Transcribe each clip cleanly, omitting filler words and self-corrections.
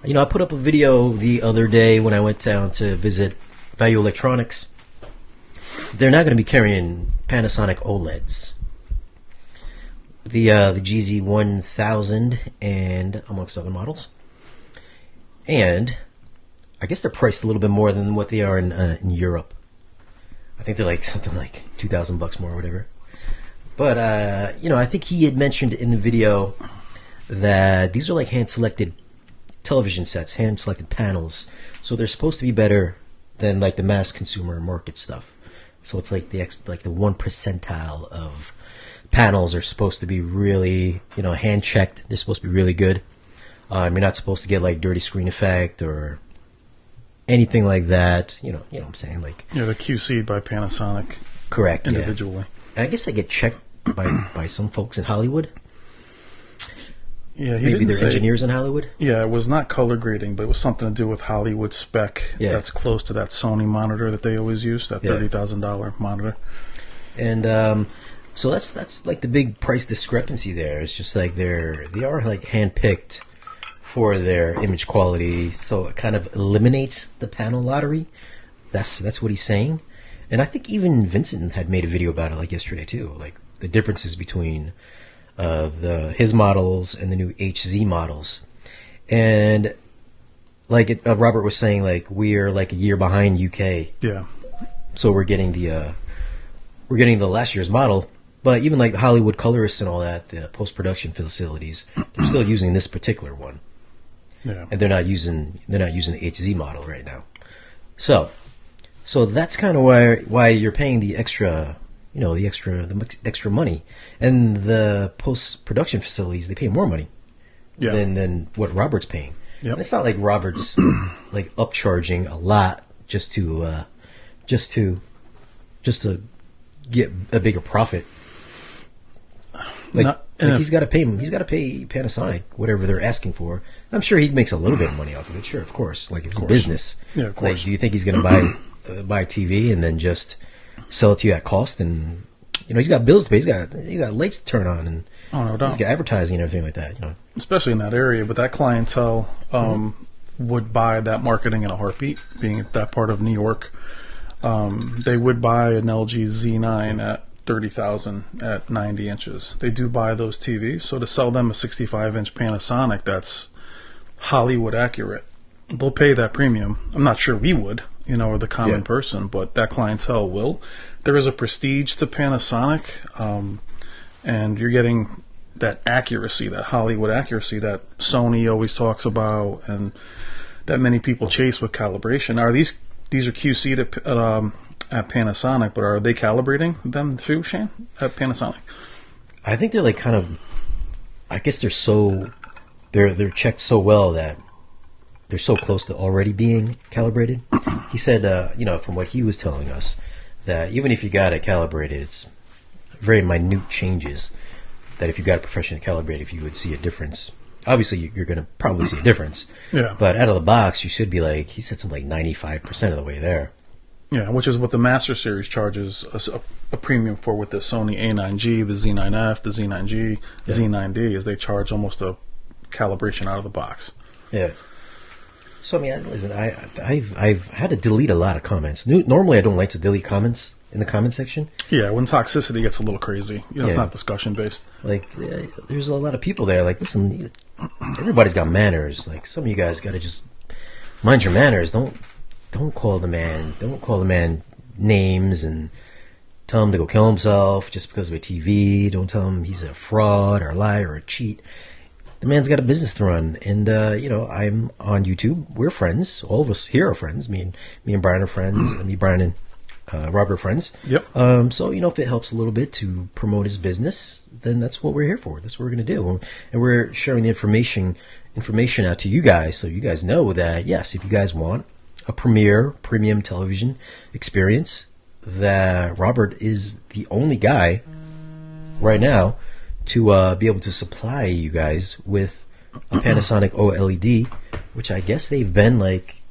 You know, I put up a video the other day when I went down to visit Value Electronics. They're not going to be carrying Panasonic OLEDs. The GZ1000 and amongst other models. And I guess they're priced a little bit more than what they are in Europe. I think they're like something like $2,000 more or whatever. But, you know, I think he had mentioned in the video that these are like hand-selected television sets, hand-selected panels. So they're supposed to be better than like the mass consumer market stuff. So it's like the 1 percentile of panels are supposed to be really, you know, hand-checked. They're supposed to be really good. You're not supposed to get like dirty screen effect or anything like that. You know what I'm saying? Like, yeah, the QC'd by Panasonic. Correct. Individually. Yeah. And I guess they get checked by some folks in Hollywood. Yeah, maybe they're engineers in Hollywood. Yeah, it was not color grading, but it was something to do with Hollywood spec. Yeah. That's close to that Sony monitor that they always use, that $30,000 monitor. And so that's like the big price discrepancy there. It's just like they are like handpicked for their image quality, so it kind of eliminates the panel lottery. That's what he's saying. And I think even Vincent had made a video about it like yesterday too, like the differences between his models and the new HZ models. And like Robert was saying, like we're like a year behind UK. Yeah. So we're getting the last year's model, but even like the Hollywood colorists and all that, the post-production facilities, they're still using this particular one. Yeah. And they're not using the HZ model right now. So that's kind of why you're paying the extra, you know, the extra money. And the post-production facilities, they pay more money than what Robert's paying. Yep. And it's not like Robert's like upcharging a lot just to get a bigger profit. Like he's got to pay them. He's got to pay Panasonic whatever they're asking for. I'm sure he makes a little bit of money off of it. Sure, of course. Like it's a business. Yeah, of course. Like, do you think he's going to buy a TV and then just sell it to you at cost? And you know, he's got bills to pay. He's got lights to turn on, and no doubt. He's got advertising and everything like that. You know, especially in that area, but that clientele would buy that marketing in a heartbeat. Being that part of New York, they would buy an LG Z9 at $30,000 at 90 inches. They do buy those TVs, so to sell them a 65-inch Panasonic that's Hollywood accurate, they'll pay that premium. I'm not sure we would, you know, or the common person, but that clientele will. There is a prestige to Panasonic, and you're getting that accuracy, that Hollywood accuracy that Sony always talks about, and that many people chase with calibration. These are QC'd at Panasonic, but are they calibrating them too, Shane, at Panasonic? I think they're like kind of, I guess they're checked so well that they're so close to already being calibrated. He said, you know, from what he was telling us, that even if you got it calibrated, it's very minute changes. That if you got it professionally calibrated, if you would see a difference. Obviously, you're going to probably see a difference. Yeah. But out of the box, you should be like, he said something like 95% of the way there. Yeah, which is what the Master Series charges a premium for with the Sony A9G, the Z9F, the Z9G, Z9D, is they charge almost a calibration out of the box. Yeah. So, I mean, listen, I've had to delete a lot of comments. Normally, I don't like to delete comments in the comment section. Yeah, when toxicity gets a little crazy. You know, it's not discussion-based. Like, there's a lot of people there. Like, listen, everybody's got manners. Like, some of you guys got to just mind your manners. Don't call the man names and tell him to go kill himself just because of a TV. Don't tell him he's a fraud or a liar or a cheat. The man's got a business to run, and you know, I'm on YouTube. We're friends. All of us here are friends. Me and Brian are friends. Me, Brian, and Robert are friends. Yep. So you know, if it helps a little bit to promote his business, then that's what we're here for. That's what we're going to do, and we're sharing the information out to you guys, so you guys know that yes, if you guys want a premium television experience, that Robert is the only guy right now to be able to supply you guys with a Panasonic OLED, which I guess they've been like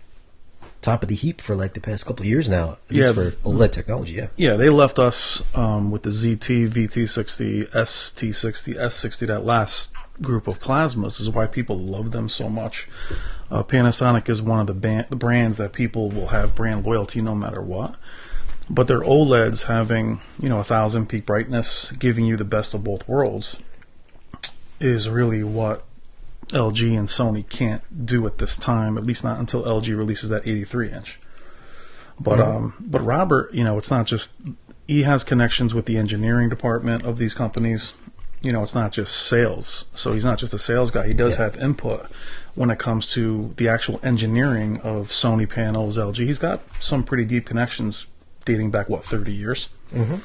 top of the heap for like the past couple of years now, at least for OLED technology. Yeah. Yeah, they left us with the ZT, VT60, ST60, S60. That last group of plasmas is why people love them so much. Panasonic is one of the brands that people will have brand loyalty no matter what. But their OLEDs having 1,000 peak brightness, giving you the best of both worlds, is really what LG and Sony can't do at this time, at least not until LG releases that 83-inch. But Robert, it's not just, he has connections with the engineering department of these companies. It's not just sales. So he's not just a sales guy. He does have input when it comes to the actual engineering of Sony panels, LG. He's got some pretty deep connections dating back, 30 years? Mm-hmm.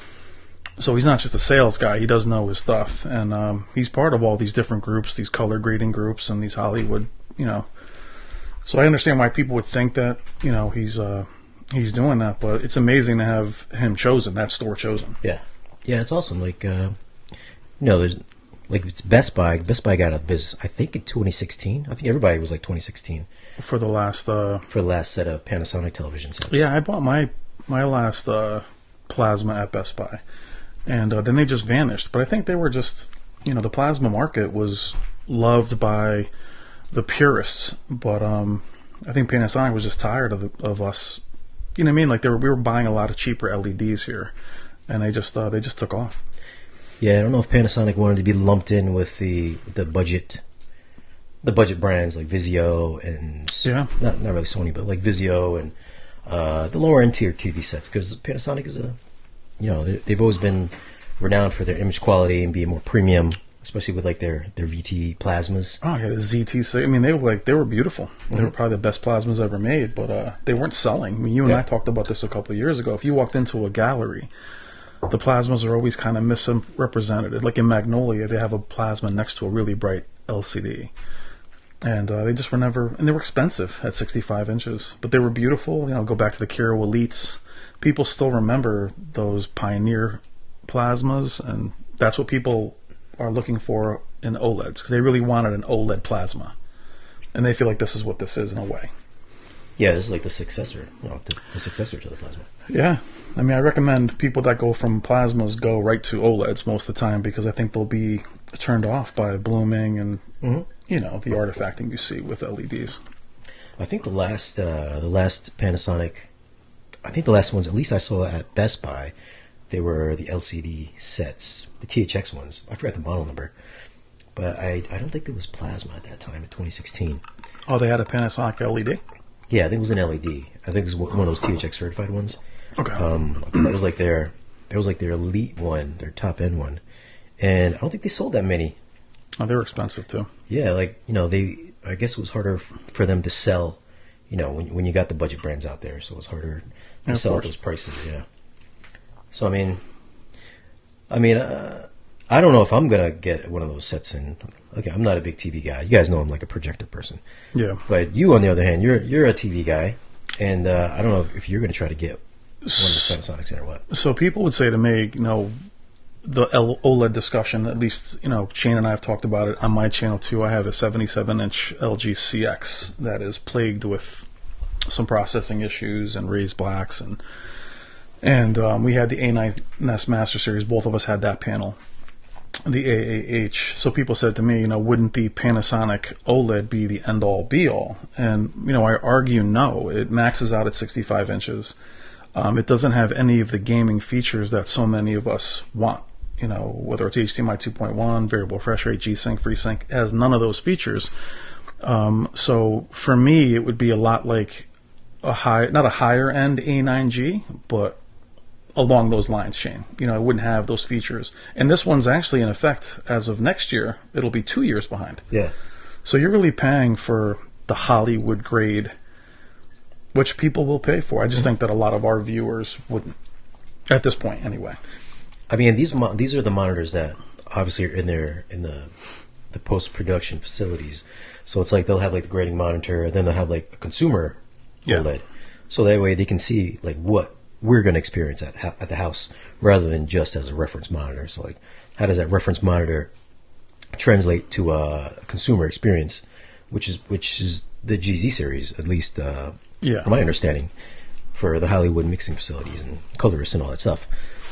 So he's not just a sales guy. He does know his stuff. And he's part of all these different groups, these color grading groups and these Hollywood, So I understand why people would think that, he's doing that. But it's amazing to have him chosen, that store chosen. Yeah. Yeah, it's awesome. Like, there's, like, it's Best Buy. Best Buy got out of business, I think, in 2016. I think everybody was like 2016. For the last set of Panasonic television sets. Yeah, I bought my last plasma at Best Buy. And then they just vanished. But I think they were just, the plasma market was loved by the purists. But I think Panasonic was just tired of us. You know what I mean? Like we were buying a lot of cheaper LEDs here, and they just took off. Yeah, I don't know if Panasonic wanted to be lumped in with the budget brands like Vizio and not really Sony, but like Vizio and the lower end tier TV sets, because Panasonic is they've always been renowned for their image quality and being more premium, especially with like their VT plasmas. Oh yeah, the ZT. I mean, they were beautiful. They were probably the best plasmas ever made, but they weren't selling. I mean, you and I talked about this a couple of years ago. If you walked into a gallery, the plasmas are always kind of misrepresented. Like in Magnolia, they have a plasma next to a really bright LCD. And they just were never, and they were expensive at 65 inches, but they were beautiful. Go back to the Kiro Elites. People still remember those Pioneer plasmas, and that's what people are looking for in OLEDs, because they really wanted an OLED plasma, and they feel like this is what this is in a way. Yeah, this is like the successor, the successor to the plasma. Yeah, I mean, I recommend people that go from plasmas go right to OLEDs most of the time, because I think they'll be turned off by blooming and the artifacting you see with LEDs. I think the last Panasonic, I think the last ones, at least I saw at Best Buy, they were the LCD sets, the THX ones. I forgot the model number, but I don't think there was plasma at that time in 2016. Oh, they had a Panasonic LED? Yeah, I think it was an LED. I think it was one of those THX certified ones. Okay. That was like their elite one, their top end one, and I don't think they sold that many. Oh, they were expensive too. Yeah, I guess it was harder for them to sell, when you got the budget brands out there, so it was harder to sell at those prices. Yeah. So I mean, I don't know if I'm gonna get one of those sets in. Okay, I'm not a big TV guy. You guys know I'm like a projector person. Yeah. But you, on the other hand, you're a TV guy, and I don't know if you're gonna try to get one of the Panasonics in or what. So people would say to me, the OLED discussion, at least, Shane and I have talked about it on my channel too. I have a 77-inch LG CX that is plagued with some processing issues and raised blacks, and we had the A9S Master Series. Both of us had that panel, the AAH. So people said to me, wouldn't the Panasonic OLED be the end-all, be-all? And, I argue no. It maxes out at 65 inches. It doesn't have any of the gaming features that so many of us want. Whether it's HDMI 2.1, variable refresh rate, G-Sync, FreeSync, it has none of those features. So for me, it would be a lot like not a higher end A9G, but along those lines, Shane. It wouldn't have those features. And this one's actually in effect as of next year. It'll be 2 years behind. Yeah. So you're really paying for the Hollywood grade, which people will pay for. I just think that a lot of our viewers wouldn't, at this point anyway. I mean, these are the monitors that obviously are in the post-production facilities. So it's like they'll have like the grading monitor, then they'll have like a consumer OLED. So that way they can see like what we're going to experience at the house, rather than just as a reference monitor. So like, how does that reference monitor translate to a consumer experience, which is the GZ series, at least Yeah. from my understanding, for the Hollywood mixing facilities and colorists and all that stuff.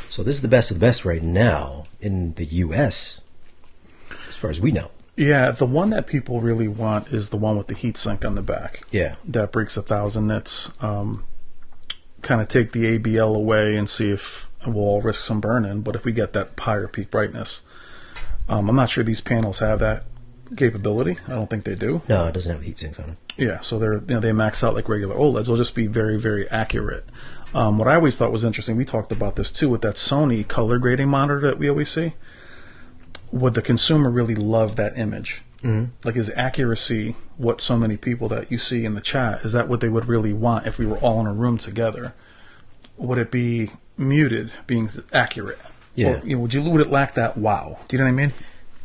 So this is the best of the best right now in the U.S., as far as we know. Yeah, the one that people really want is the one with the heat sink on the back. Yeah. That breaks 1,000 nits. Kind of take the ABL away and see if we'll all risk some burn-in. But if we get that higher peak brightness, I'm not sure these panels have that capability. I don't think they do. No, it doesn't have heat sinks on it. Yeah, so they max out like regular OLEDs. They'll just be very, very accurate. What I always thought was interesting, we talked about this too, with that Sony color grading monitor that we always see. Would the consumer really love that image? Mm-hmm. Like, is accuracy what so many people that you see in the chat, is that what they would really want if we were all in a room together? Would it be muted, being accurate? Yeah. Or, would it lack that wow? Do you know what I mean?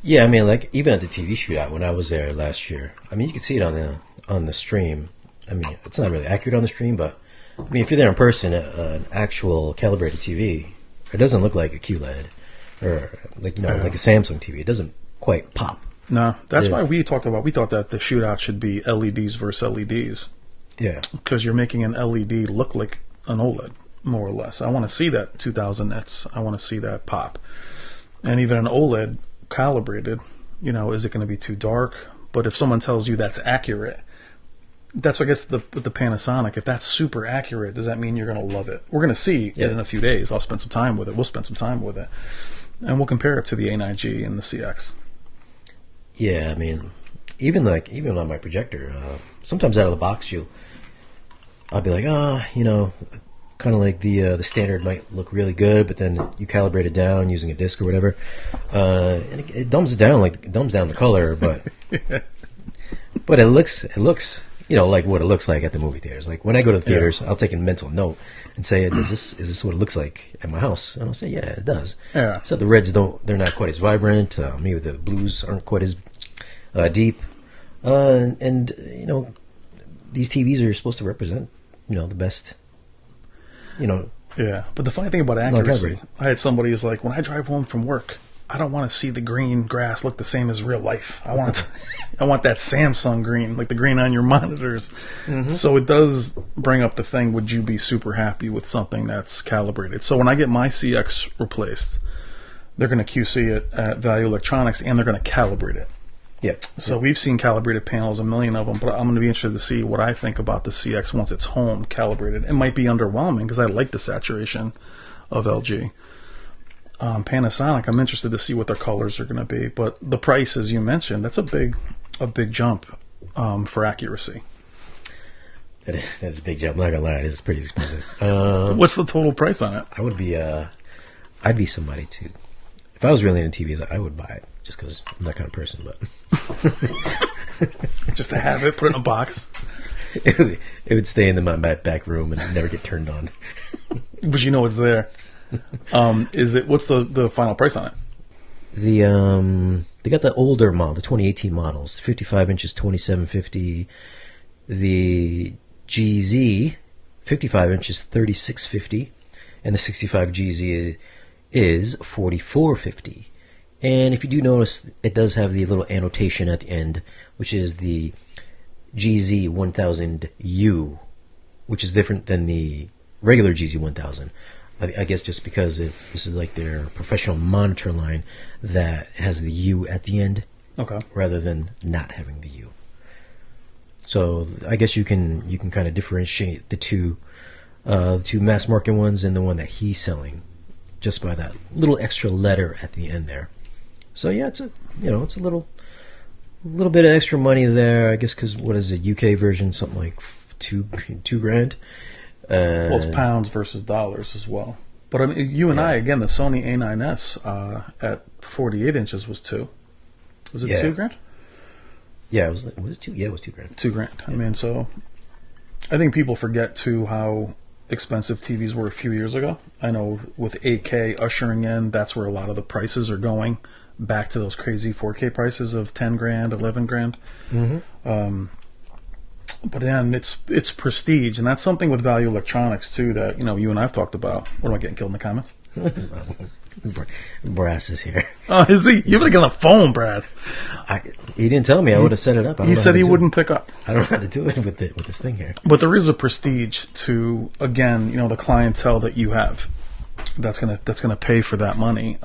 Yeah, I mean, like, even at the TV shootout when I was there last year, I mean, you can see it on the stream. I mean, it's not really accurate on the stream, but I mean, if you're there in person, an actual calibrated TV, it doesn't look like a QLED or like like a Samsung TV. It doesn't quite pop. No, that's why we thought that the shootout should be LEDs versus LEDs. Yeah, because you're making an LED look like an OLED, more or less. I want to see that 2,000 nits. I want to see that pop. And even an OLED calibrated, is it going to be too dark? But if someone tells you that's accurate, that's, I guess, with the Panasonic, if that's super accurate, does that mean you're going to love it? We're going to see it in a few days. I'll spend some time with it. We'll spend some time with it. And we'll compare it to the A9G and the CX. Yeah, I mean, even on my projector, sometimes out of the box, I'll be like, kind of like the standard might look really good, but then you calibrate it down using a disc or whatever, and it dumbs it down, dumbs down the color, but but it looks like what it looks like at the movie theaters. Like when I go to the theaters, I'll take a mental note and say, is this what it looks like at my house? And I'll say, yeah, it does. Yeah. So the reds they're not quite as vibrant. Maybe the blues aren't quite as deep, and these TVs are supposed to represent the best. Yeah, but the funny thing about accuracy, I had somebody who's like, when I drive home from work, I don't want to see the green grass look the same as real life. I want that Samsung green, like the green on your monitors. Mm-hmm. So it does bring up the thing, would you be super happy with something that's calibrated? So when I get my CX replaced, they're going to QC it at Value Electronics, and they're going to calibrate it. Yeah. So we've seen calibrated panels, a million of them, but I'm going to be interested to see what I think about the CX once it's home calibrated. It might be underwhelming because I like the saturation of LG. Panasonic, I'm interested to see what their colors are going to be, but the price, as you mentioned, that's a big jump for accuracy. That's a big jump. I'm not gonna lie, it is pretty expensive. What's the total price on it? I'd be somebody to. If I was really into TVs, I would buy it just because I'm that kind of person. But just to have it, put it in a box. It would stay in my back room and never get turned on. But it's there. What's the final price on it? They got the older model, the 2018 models, 55 inches, 2750. The GZ, 55 inches, 3650, and the 65 GZ is 4450. And if you do notice, it does have the little annotation at the end, which is the GZ1000U, which is different than the regular GZ1000. I guess just because this is like their professional monitor line that has the U at the end, okay, rather than not having the U. So I guess you can kind of differentiate the two mass market ones and the one that he's selling just by that little extra letter at the end there. So yeah, it's a little bit of extra money there, I guess, because what is it, UK version, something like $2,000. Well, it's pounds versus dollars as well. But I mean, you and I, again, the Sony A9S at 48 inches was $2,000. Was it $2,000? Yeah, was it $2,000? Yeah, it was $2,000. $2,000. I mean, so I think people forget too how expensive TVs were a few years ago. I know with 8K ushering in, that's where a lot of the prices are going back to those crazy 4K prices of $10,000, $11,000. Mm-hmm. But then it's prestige, and that's something with Value Electronics too that you and I've talked about. What am I getting killed in the comments? Brass is here. Oh, is he? You better get on the phone, Brass. He didn't tell me. I would have set it up. He said he wouldn't pick up. I don't know how to do it with this thing here. But there is a prestige to, again, the clientele that you have that's gonna pay for that money,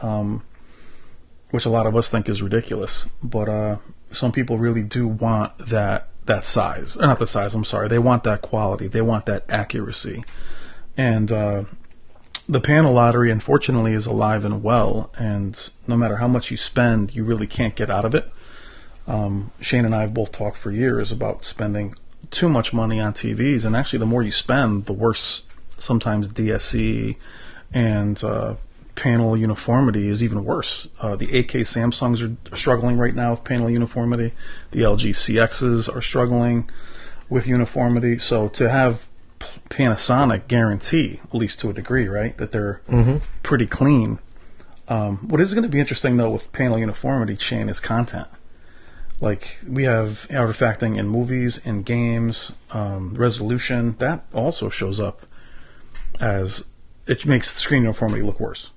which a lot of us think is ridiculous. But some people really do want that size, or not the size. I'm sorry. They want that quality. They want that accuracy, and the panel lottery, unfortunately, is alive and well. And no matter how much you spend, you really can't get out of it. Shane and I have both talked for years about spending too much money on TVs, and actually the more you spend, the worse sometimes DSC and panel uniformity is even worse. The 8K Samsungs are struggling right now with panel uniformity. The LG CXs are struggling with uniformity. So to have Panasonic guarantee, at least to a degree, right, that they're pretty clean. What is going to be interesting, though, with panel uniformity, Shane, is content. Like, we have artifacting in movies, in games, resolution. That also shows up as it makes the screen uniformity look worse.